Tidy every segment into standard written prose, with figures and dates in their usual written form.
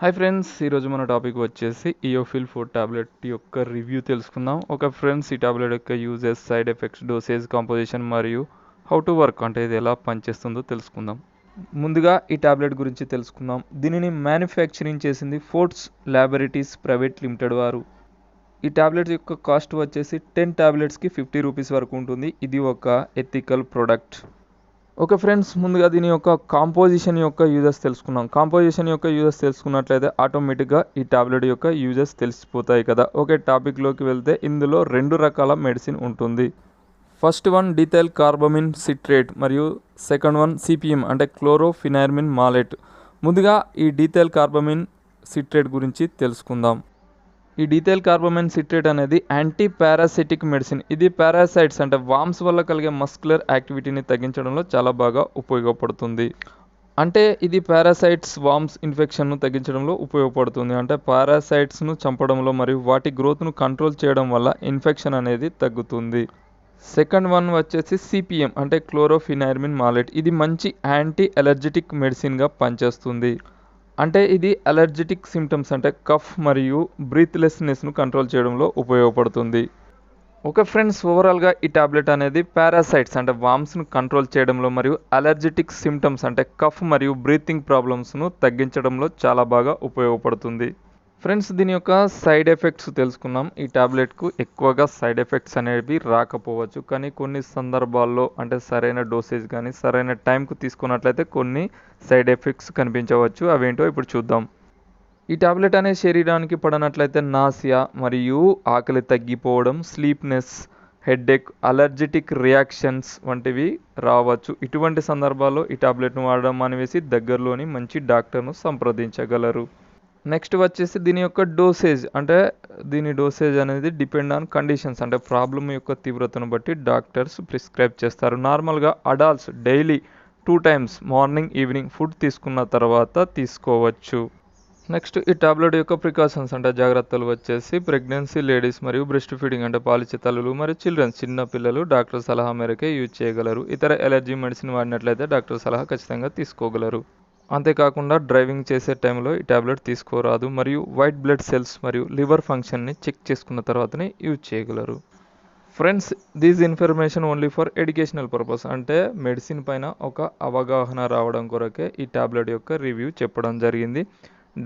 Hi friends, ఈరోజు మన topic వచ్చేసి Eofil Forte టాబ్లెట్ యొక్క రివ్యూ తెలుసుకుందాం. ఫ్రెండ్స్, ఈ టాబ్లెట్ యొక్క uses, side effects, dosage, composition మరియు హౌ టు వర్క్ అంటే ఇది ఎలా పనిచేస్తుందో తెలుసుకుందాం. ముందుగా ఈ టాబ్లెట్ గురించి తెలుసుకుందాం. దీనిని మ్యానుఫ్యాక్చరింగ్ చేసింది ఫోర్ట్స్ ల్యాబొరేటరీస్ ప్రైవేట్ లిమిటెడ్ వారు. ఈ టాబ్లెట్ యొక్క కాస్ట్ వచ్చేసి 10 టాబ్లెట్స్కి 50 రూపీస్ వరకు ఉంటుంది. ఇది ఒక ఎథికల్ ప్రోడక్ట్. ఫ్రెండ్స్, ముందుగా దీని యొక్క కాంపోజిషన్ యొక్క యూజెస్ తెలుసుకున్నాం. కాంపోజిషన్ యొక్క యూజెస్ తెలుసుకున్నట్లయితే ఆటోమేటిక్గా ఈ టాబ్లెట్ యొక్క యూజెస్ తెలిసిపోతాయి కదా. టాపిక్లోకి వెళ్తే ఇందులో 2 రకాల మెడిసిన్ ఉంటుంది. ఫస్ట్ వన్ డీథైల్ కార్బమిన్ సిట్రేట్ మరియు సెకండ్ వన్ సిపిఎం అంటే క్లోరోఫినార్మిన్ మాలేట్. ముందుగా ఈ డీథైల్ కార్బమిన్ సిట్రేట్ గురించి తెలుసుకుందాం. ఈ డీథైల్ కార్బమైన్ సిట్రేట్ అనేది యాంటీ పారాసిటిక్ మెడిసిన్. ఇది పారాసైట్స్ అంటే వామ్స్ వల్ల కలిగే మస్కులర్ యాక్టివిటీని తగ్గించడంలో చాలా బాగా ఉపయోగపడుతుంది. అంటే ఇది పారాసైట్స్ వామ్స్ ఇన్ఫెక్షన్ను తగ్గించడంలో ఉపయోగపడుతుంది. అంటే పారాసైట్స్ను చంపడంలో మరియు వాటి గ్రోత్ను కంట్రోల్ చేయడం వల్ల ఇన్ఫెక్షన్ అనేది తగ్గుతుంది. సెకండ్ వన్ వచ్చేసి సిపిఎం అంటే క్లోరోఫినార్మిన్ మాలేట్. ఇది మంచి యాంటీ అలర్జెటిక్ మెడిసిన్గా పనిచేస్తుంది. అంటే ఇది అలర్జెటిక్ సిమ్టమ్స్ అంటే కఫ్ మరియు బ్రీత్లెస్నెస్ను కంట్రోల్ చేయడంలో ఉపయోగపడుతుంది. ఫ్రెండ్స్, ఓవరాల్గా ఈ టాబ్లెట్ అనేది పారాసైట్స్ అంటే వామ్స్ను కంట్రోల్ చేయడంలో మరియు అలర్జెటిక్ సిమ్టమ్స్ అంటే కఫ్ మరియు బ్రీతింగ్ ప్రాబ్లమ్స్ను తగ్గించడంలో చాలా బాగా ఉపయోగపడుతుంది. ఫ్రెండ్స్, దీని యొక్క సైడ్ ఎఫెక్ట్స్ తెలుసుకున్నాం. ఈ టాబ్లెట్కు ఎక్కువగా సైడ్ ఎఫెక్ట్స్ అనేవి రాకపోవచ్చు, కానీ కొన్ని సందర్భాల్లో అంటే సరైన డోసేజ్ కానీ సరైన టైంకు తీసుకున్నట్లయితే కొన్ని సైడ్ ఎఫెక్ట్స్ కనిపించవచ్చు. అవేంటో ఇప్పుడు చూద్దాం. ఈ టాబ్లెట్ అనేది శరీరానికి పడినట్లయితే నాసియా మరియు ఆకలి తగ్గిపోవడం, స్లీప్నెస్, హెడ్ఏక్, అలర్జెటిక్ రియాక్షన్స్ వంటివి రావచ్చు. ఇటువంటి సందర్భాల్లో ఈ టాబ్లెట్ను వాడడం మానివేసి దగ్గరలోని మంచి డాక్టర్ను సంప్రదించగలరు. నెక్స్ట్ వచ్చేసి దీని యొక్క డోసేజ్ అంటే దీని డోసేజ్ అనేది డిపెండ్ ఆన్ కండిషన్స్ అంటే ప్రాబ్లమ్ యొక్క తీవ్రతను బట్టి డాక్టర్స్ ప్రిస్క్రైబ్ చేస్తారు. నార్మల్గా adults daily 2 times morning evening food తీసుకున్న తర్వాత తీసుకోవచ్చు. నెక్స్ట్ ఈ టాబ్లెట్ యొక్క ప్రికాషన్స్ అంటే జాగ్రత్తలు వచ్చేసి ప్రెగ్నెన్సీ లేడీస్ మరియు బ్రెస్ట్ ఫీడింగ్ అంటే పాలిచ్చే తల్లులు మరియు చిల్డ్రన్స్ చిన్న పిల్లలు డాక్టర్ సలహా మేరకే యూజ్ చేయగలరు. ఇతర ఎలర్జీ మెడిసిన్ వాడినట్లయితే డాక్టర్ సలహా ఖచ్చితంగా తీసుకోగలరు. అంతేకాకుండా డ్రైవింగ్ చేసే టైంలో ఈ టాబ్లెట్ తీసుకోరాదు మరియు వైట్ బ్లడ్ సెల్స్ మరియు లివర్ ఫంక్షన్ని చెక్ చేసుకున్న తర్వాతనే యూజ్ చేయగలరు. Friends, this information only for educational purpose అంటే మెడిసిన్ పైన ఒక అవగాహన రావడం కొరకే ఈ టాబ్లెట్ యొక్క రివ్యూ చెప్పడం జరిగింది.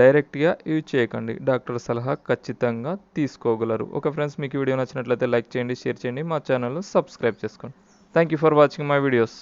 డైరెక్ట్గా యూజ్ చేయకండి, డాక్టర్ సలహా ఖచ్చితంగా తీసుకోగలరు. ఫ్రెండ్స్, మీకు వీడియో నచ్చినట్లయితే లైక్ చేయండి, షేర్ చేయండి, మా ఛానల్ను సబ్స్క్రైబ్ చేసుకోండి. Thank you for watching my videos.